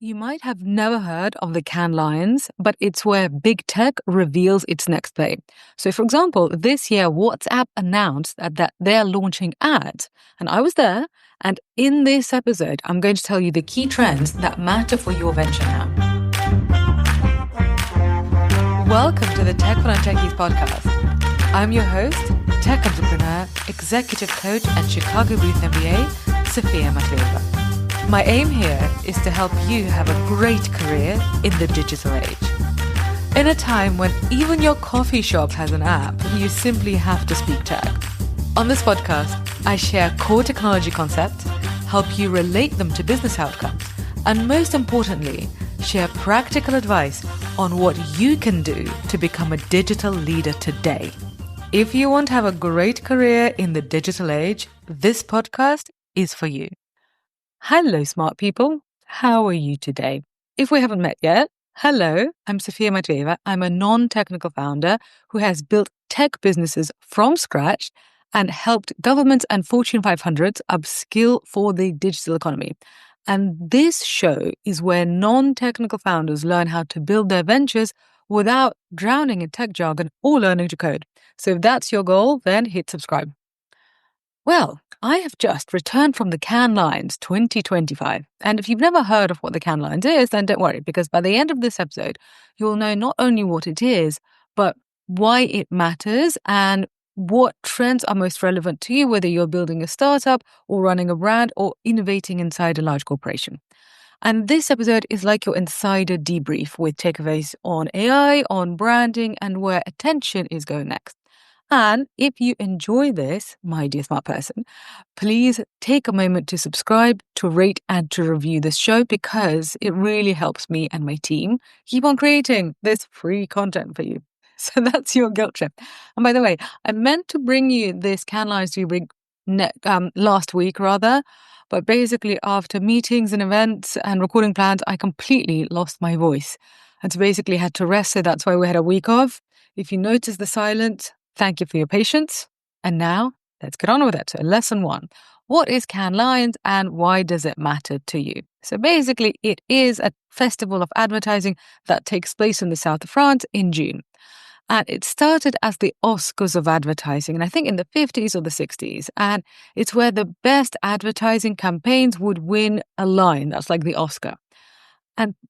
You might have never heard of the Cannes Lions, but it's where big tech reveals its next play. So, for example, this year, WhatsApp announced that they're launching ads. And I was there. And in this episode, I'm going to tell you the key trends that matter for your venture now. Welcome to the Tech for Non-Techies podcast. I'm your host, tech entrepreneur, executive coach, and Chicago Booth MBA, Sophia Matveeva. My aim here is to help you have a great career in the digital age. In a time when even your coffee shop has an app, you simply have to speak tech. On this podcast, I share core technology concepts, help you relate them to business outcomes, and most importantly, share practical advice on what you can do to become a digital leader today. If you want to have a great career in the digital age, this podcast is for you. Hello, smart people. How are you today? If we haven't met yet, hello, I'm Sophia Matveeva. I'm a non-technical founder who has built tech businesses from scratch and helped governments and Fortune 500s upskill for the digital economy. And this show is where non-technical founders learn how to build their ventures without drowning in tech jargon or learning to code. So if that's your goal, then hit subscribe. Well, I have just returned from the Cannes Lions 2025. And if you've never heard of what the Cannes Lions is, then don't worry, because by the end of this episode, you will know not only what it is, but why it matters and what trends are most relevant to you, whether you're building a startup or running a brand or innovating inside a large corporation. And this episode is like your insider debrief with takeaways on AI, on branding, and where attention is going next. And if you enjoy this, my dear smart person, please take a moment to subscribe, to rate, and to review this show because it really helps me and my team keep on creating this free content for you. So that's your guilt trip. And by the way, I meant to bring you this Cannes Lions debrief last week, but basically after meetings and events and recording plans, I completely lost my voice. And so basically had to rest, so that's why we had a week off. If you notice the silence, thank you for your patience. And now, let's get on with it. So lesson 1. What is Cannes Lions and why does it matter to you? So basically, it is a festival of advertising that takes place in the south of France in June. And it started as the Oscars of advertising, and I think in the 50s or the 60s. And it's where the best advertising campaigns would win a lion. That's like the Oscar.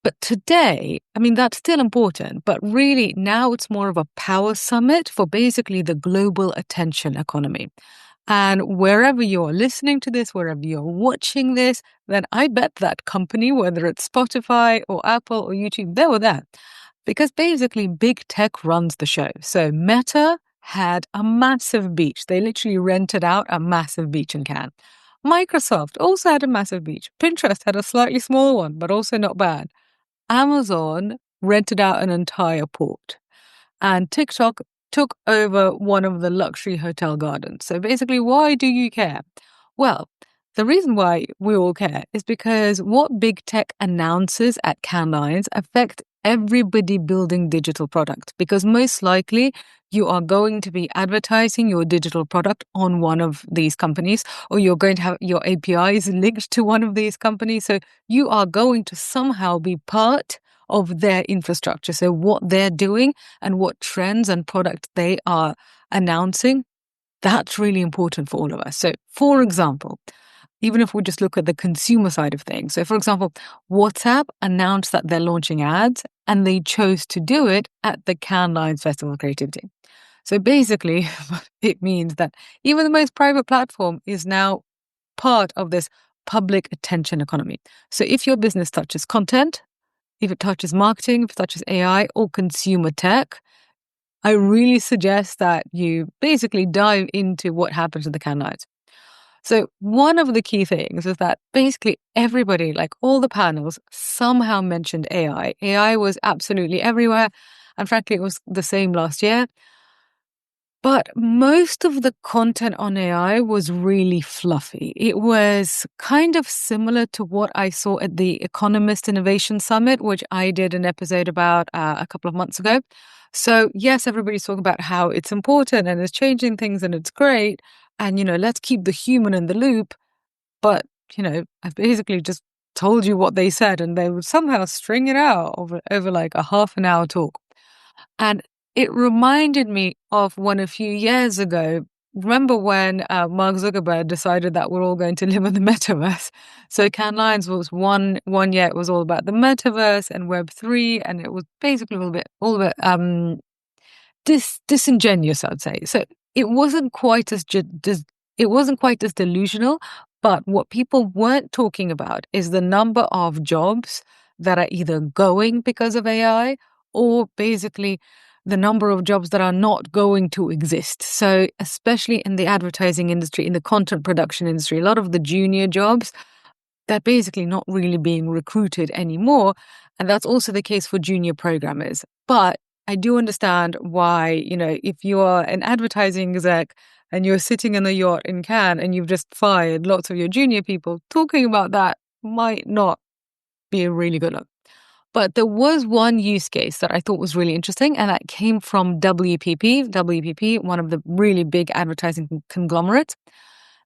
But today, that's still important, but really now it's more of a power summit for basically the global attention economy. And wherever you're listening to this, wherever you're watching this, then I bet that company, whether it's Spotify or Apple or YouTube, they were there. Because basically big tech runs the show. So Meta had a massive beach. They literally rented out a massive beach in Cannes. Microsoft also had a massive beach. Pinterest had a slightly smaller one, but also not bad. Amazon rented out an entire port. And TikTok took over one of the luxury hotel gardens. So basically, why do you care? Well, the reason why we all care is because what big tech announces at Cannes Lions affect everybody building digital product, because most likely you are going to be advertising your digital product on one of these companies, or you're going to have your APIs linked to one of these companies. So you are going to somehow be part of their infrastructure. So what they're doing and what trends and products they are announcing, that's really important for all of us. So for example, even if we just look at the consumer side of things. So for example, WhatsApp announced that they're launching ads and they chose to do it at the Cannes Lions Festival of Creativity. So basically, it means that even the most private platform is now part of this public attention economy. So if your business touches content, if it touches marketing, if it touches AI or consumer tech, I really suggest that you basically dive into what happens at the Cannes Lions. So one of the key things is that basically everybody, like all the panels, somehow mentioned AI. AI was absolutely everywhere. And frankly, it was the same last year. But most of the content on AI was really fluffy. It was kind of similar to what I saw at the Economist Innovation Summit, which I did an episode about a couple of months ago. So yes, everybody's talking about how it's important and it's changing things and it's great. And, let's keep the human in the loop. But, I've basically just told you what they said, and they would somehow string it out over like a half an hour talk. And it reminded me of when a few years ago, remember when Mark Zuckerberg decided that we're all going to live in the metaverse? So Cannes Lions was one year, it was all about the metaverse and Web3, and it was basically a little bit disingenuous, I'd say. So it wasn't quite as it wasn't quite as delusional, but what people weren't talking about is the number of jobs that are either going because of AI, or basically the number of jobs that are not going to exist. So especially in the advertising industry, in the content production industry, a lot of the junior jobs, they're basically not really being recruited anymore. And that's also the case for junior programmers. But I do understand why, if you are an advertising exec and you're sitting in a yacht in Cannes and you've just fired lots of your junior people, talking about that might not be a really good look. But there was one use case that I thought was really interesting, and that came from WPP. WPP, one of the really big advertising conglomerates.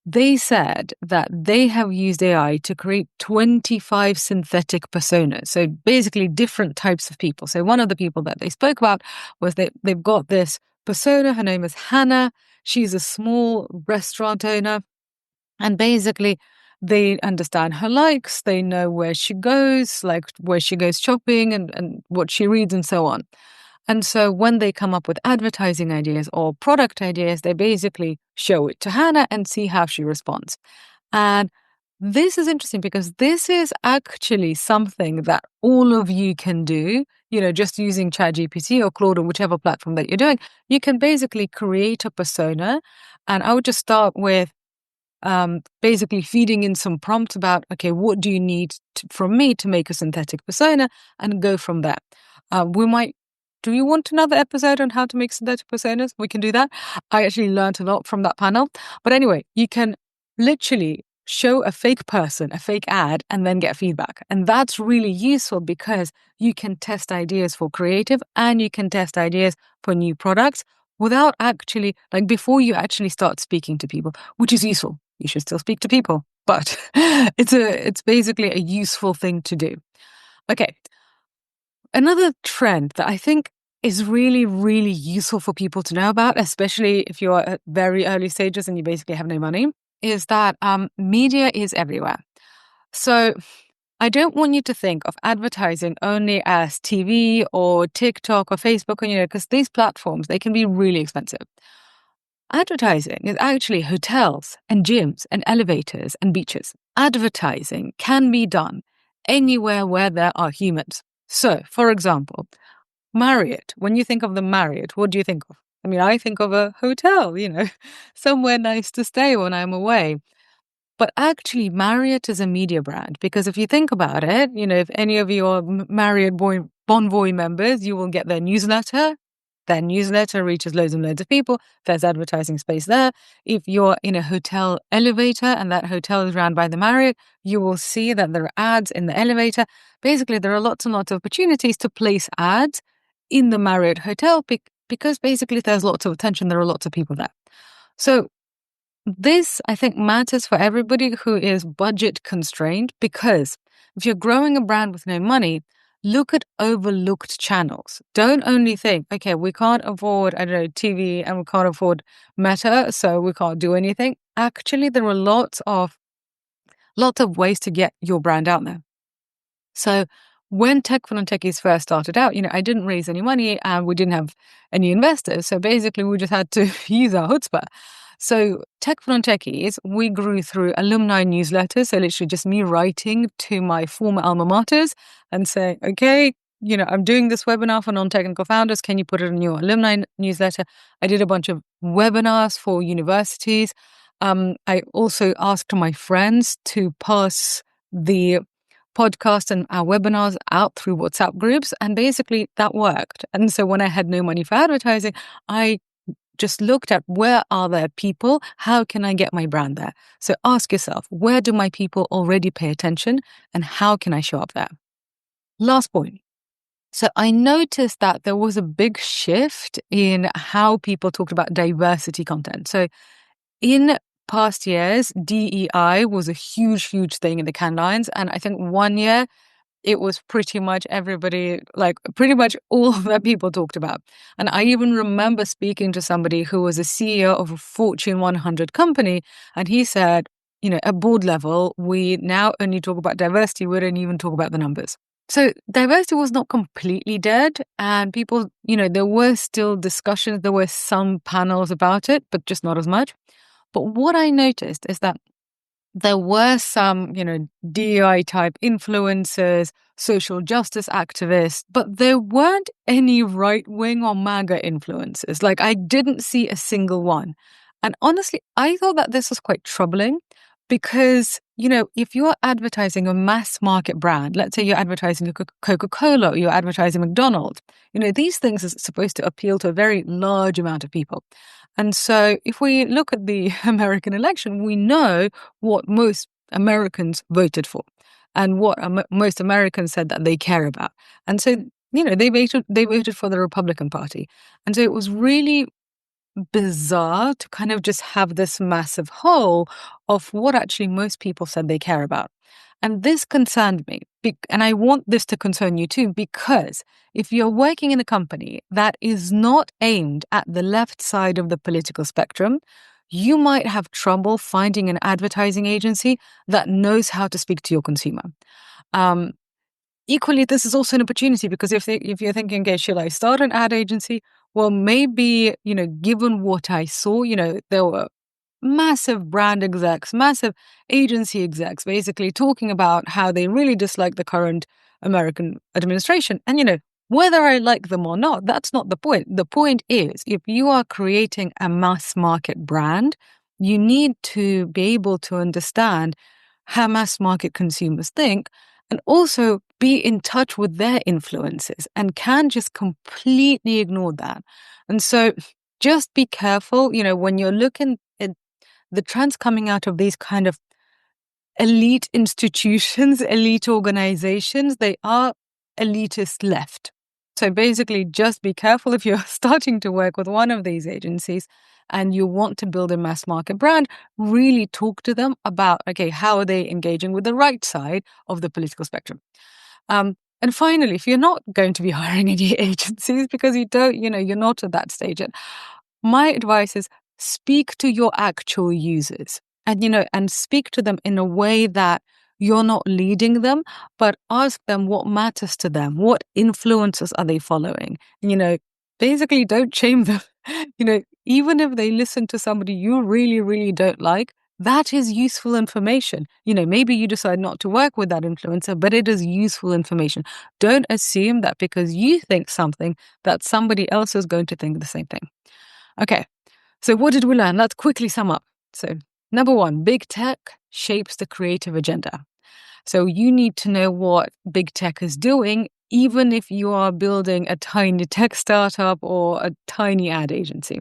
They said that they have used AI to create 25 synthetic personas. So basically different types of people. So one of the people that they spoke about was that they've got this persona. Her name is Hannah. She's a small restaurant owner. And basically, they understand her likes, they know where she goes, like where she goes shopping and what she reads and so on. And so when they come up with advertising ideas or product ideas, they basically show it to Hannah and see how she responds. And this is interesting because this is actually something that all of you can do, just using ChatGPT or Claude or whichever platform that you're doing. You can basically create a persona. And I would just start with basically feeding in some prompts about, okay, what do you need from me to make a synthetic persona, and go from there. Do you want another episode on how to make synthetic personas? We can do that. I actually learned a lot from that panel. But anyway, you can literally show a fake person, a fake ad, and then get feedback. And that's really useful because you can test ideas for creative and you can test ideas for new products without actually, like before you actually start speaking to people, which is useful. You should still speak to people, but it's basically a useful thing to do. Okay. Another trend that I think is really, really useful for people to know about, especially if you're at very early stages and you basically have no money, is that media is everywhere. So I don't want you to think of advertising only as TV or TikTok or Facebook, because these platforms, they can be really expensive. Advertising is actually hotels and gyms and elevators and beaches. Advertising can be done anywhere where there are humans. So, for example, Marriott. When you think of the Marriott, what do you think of? I mean, I think of a hotel, somewhere nice to stay when I'm away. But actually, Marriott is a media brand because if you think about it, if any of you are Marriott Bonvoy members, you will get their newsletter. Their newsletter reaches loads and loads of people. There's advertising space there. If you're in a hotel elevator and that hotel is run by the Marriott, you will see that there are ads in the elevator. Basically, there are lots and lots of opportunities to place ads in the Marriott hotel because basically there's lots of attention. There are lots of people there. So this, I think, matters for everybody who is budget constrained, because if you're growing a brand with no money, look at overlooked channels. Don't only think, okay, we can't afford, TV and we can't afford Meta, so we can't do anything. Actually, there are lots of ways to get your brand out there. So when Tech for Non-Techies first started out, I didn't raise any money and we didn't have any investors. So basically, we just had to use our chutzpah. So Tech for Non-Techies, we grew through alumni newsletters. So literally just me writing to my former alma maters and saying, okay, I'm doing this webinar for non-technical founders. Can you put it in your alumni newsletter? I did a bunch of webinars for universities. I also asked my friends to pass the podcast and our webinars out through WhatsApp groups. And basically that worked. And so when I had no money for advertising, I just looked at where are there people? How can I get my brand there? So ask yourself, where do my people already pay attention and how can I show up there? Last point. So I noticed that there was a big shift in how people talked about diversity content. So in past years, DEI was a huge, huge thing in the Cannes Lions. And I think one year it was pretty much everybody, like pretty much all that people talked about. And I even remember speaking to somebody who was a CEO of a Fortune 100 company. And he said, at board level, we now only talk about diversity. We don't even talk about the numbers. So diversity was not completely dead. And people, there were still discussions. There were some panels about it, but just not as much. But what I noticed is that there were some, DEI type influencers, social justice activists, but there weren't any right wing or MAGA influencers. Like, I didn't see a single one. And honestly, I thought that this was quite troubling because, if you're advertising a mass market brand, let's say you're advertising Coca-Cola or you're advertising McDonald's, these things are supposed to appeal to a very large amount of people. And so if we look at the American election, we know what most Americans voted for and what most Americans said that they care about. And so, they voted for the Republican Party. And so it was really bizarre to kind of just have this massive hole of what actually most people said they care about. And this concerned me. And I want this to concern you too, because if you're working in a company that is not aimed at the left side of the political spectrum, you might have trouble finding an advertising agency that knows how to speak to your consumer. Equally, this is also an opportunity because if you're thinking, okay, should I start an ad agency? Well, maybe, given what I saw, there were massive brand execs, massive agency execs, basically talking about how they really dislike the current American administration. And, whether I like them or not, that's not the point. The point is, if you are creating a mass market brand, you need to be able to understand how mass market consumers think and also be in touch with their influences and can just completely ignore that. And so just be careful, when you're looking at the trends coming out of these kind of elite institutions, elite organizations, they are elitist left. So basically, just be careful if you're starting to work with one of these agencies and you want to build a mass market brand, really talk to them about, okay, how are they engaging with the right side of the political spectrum? And finally, if you're not going to be hiring any agencies because you don't, you're not at that stage yet, my advice is speak to your actual users and speak to them in a way that you're not leading them, but ask them what matters to them. What influences are they following? Basically don't shame them. Even if they listen to somebody you really, really don't like, that is useful information. Maybe you decide not to work with that influencer, but it is useful information. Don't assume that because you think something, that somebody else is going to think the same thing. Okay, so what did we learn? Let's quickly sum up. So, number one, big tech shapes the creative agenda. So you need to know what big tech is doing, even if you are building a tiny tech startup or a tiny ad agency.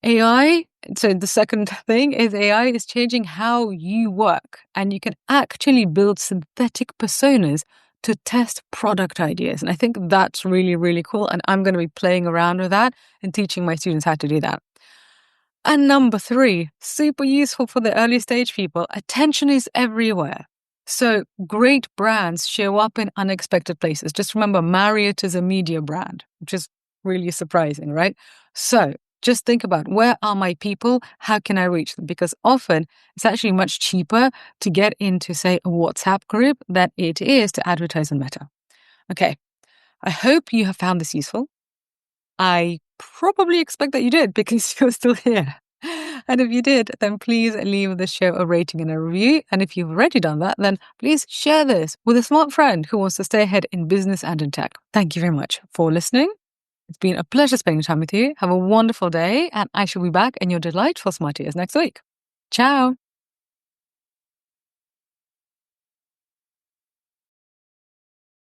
AI, so the second thing is AI is changing how you work, and you can actually build synthetic personas to test product ideas. And I think that's really, really cool. And I'm going to be playing around with that and teaching my students how to do that. And number three, super useful for the early stage people, attention is everywhere. So great brands show up in unexpected places. Just remember, Marriott is a media brand, which is really surprising, right? So just think about, where are my people? How can I reach them? Because often it's actually much cheaper to get into, say, a WhatsApp group than it is to advertise on Meta. Okay, I hope you have found this useful. I probably expect that you did because you're still here. And if you did, then please leave the show a rating and a review. And if you've already done that, then please share this with a smart friend who wants to stay ahead in business and in tech. Thank you very much for listening. It's been a pleasure spending time with you. Have a wonderful day, and I shall be back in your delightful smart ears next week. Ciao.